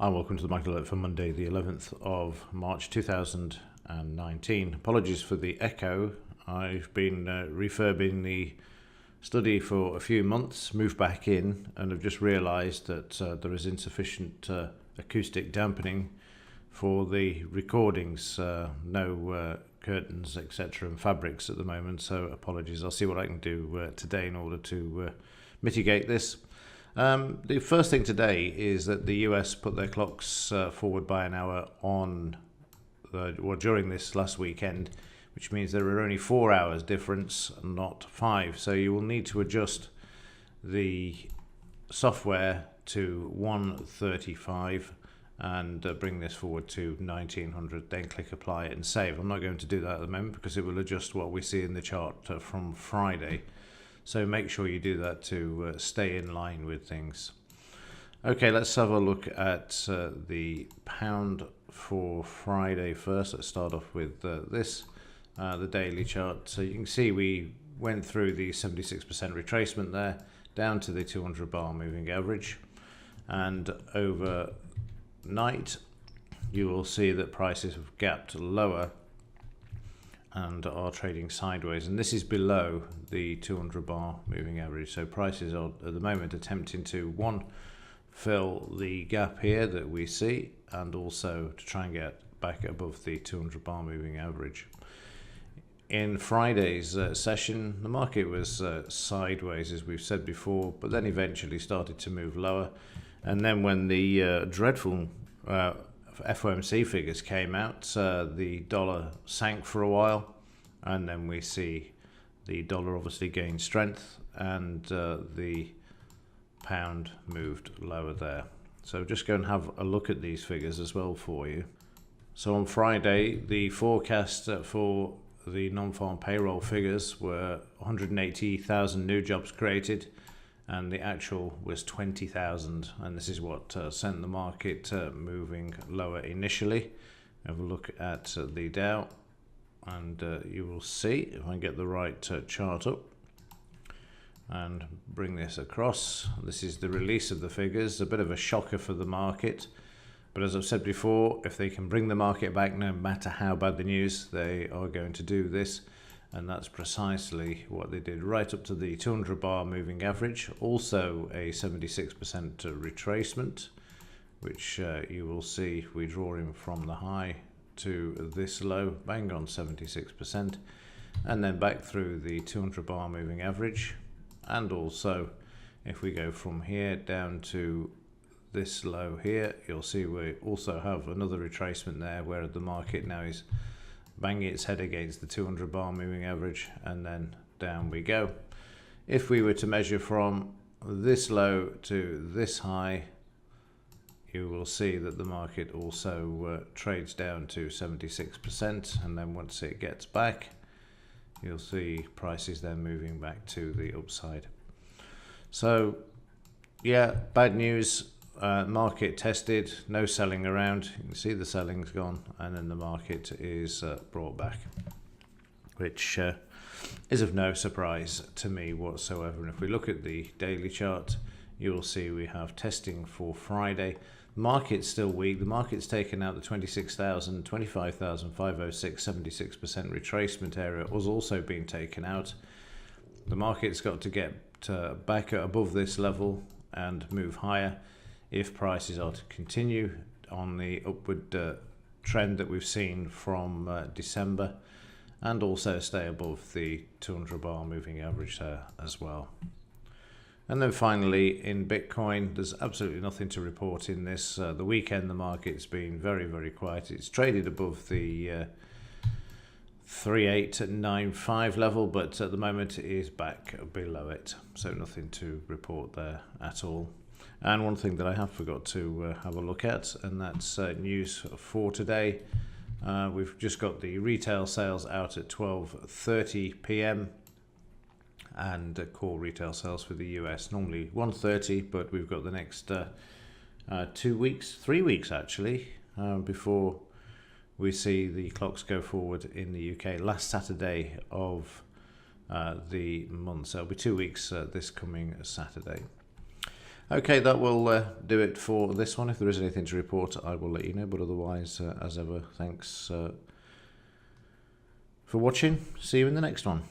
Hi, welcome to the Market Alert for Monday, the 11th of March 2019. Apologies for the echo. I've been refurbing the study for a few months, moved back in, and have just realised that there is insufficient acoustic dampening for the recordings. No curtains, etc., and fabrics at the moment, so apologies. I'll see what I can do today in order to mitigate this. The first thing today is that the US put their clocks forward by an hour during this last weekend, which means there are only 4 hours difference, not 5. So you will need to adjust the software to 1:35 and bring this forward to 1900. Then click apply and save. I'm not going to do that at the moment because it will adjust what we see in the chart from Friday. So make sure you do that to stay in line with things. Okay, let's have a look at the pound for Friday first. Let's start off with this, the daily chart. So you can see we went through the 76% retracement there, down to the 200 bar moving average. And overnight, you will see that prices have gapped lower and are trading sideways, and this is below the 200 bar moving average. So prices are at the moment attempting to fill the gap here that we see, and also to try and get back above the 200 bar moving average. In Friday's session, the market was sideways, as we've said before, but then eventually started to move lower. And then when the dreadful FOMC figures came out, the dollar sank for a while, and then we see the dollar obviously gain strength, and the pound moved lower there. So just go and have a look at these figures as well for you. So on Friday, the forecast for the non-farm payroll figures were 180,000 new jobs created, and the actual was 20,000, and this is what sent the market moving lower initially. Have a look at the Dow, and you will see, if I can get the right chart up and bring this across, this is the release of the figures. A bit of a shocker for the market, but as I've said before, if they can bring the market back, no matter how bad the news, they are going to do this. And that's precisely what they did, right up to the 200 bar moving average. Also a 76% retracement, which you will see if we draw in from the high to this low, bang on 76%. And then back through the 200 bar moving average. And also, if we go from here down to this low here, you'll see we also have another retracement there, where the market now is banging its head against the 200 bar moving average, and then down we go. If we were to measure from this low to this high, you will see that the market also trades down to 76%, and then once it gets back, you'll see prices then moving back to the upside. So yeah, bad news. Market tested, no selling around. You can see the selling's gone, and then the market is brought back, which is of no surprise to me whatsoever. And if we look at the daily chart, you will see we have testing for Friday. Market's still weak. The market's taken out the 26,000, 25,506, 76% retracement area was also being taken out. The market's got to get back above this level and move higher if prices are to continue on the upward trend that we've seen from December, and also stay above the 200 bar moving average as well. And then finally, in Bitcoin, there's absolutely nothing to report in this. The weekend, the market's been very, very quiet. It's traded above the 3895 level, but at the moment it is back below it. So nothing to report there at all. And one thing that I have forgot to have a look at, and that's news for today. We've just got the retail sales out at 12:30 p.m. and core retail sales for the US normally 1:30, but we've got the next 3 weeks actually, before we see the clocks go forward in the UK. Last Saturday of the month, so it'll be 2 weeks this coming Saturday. Okay, that will do it for this one. If there is anything to report, I will let you know. But otherwise, as ever, thanks for watching. See you in the next one.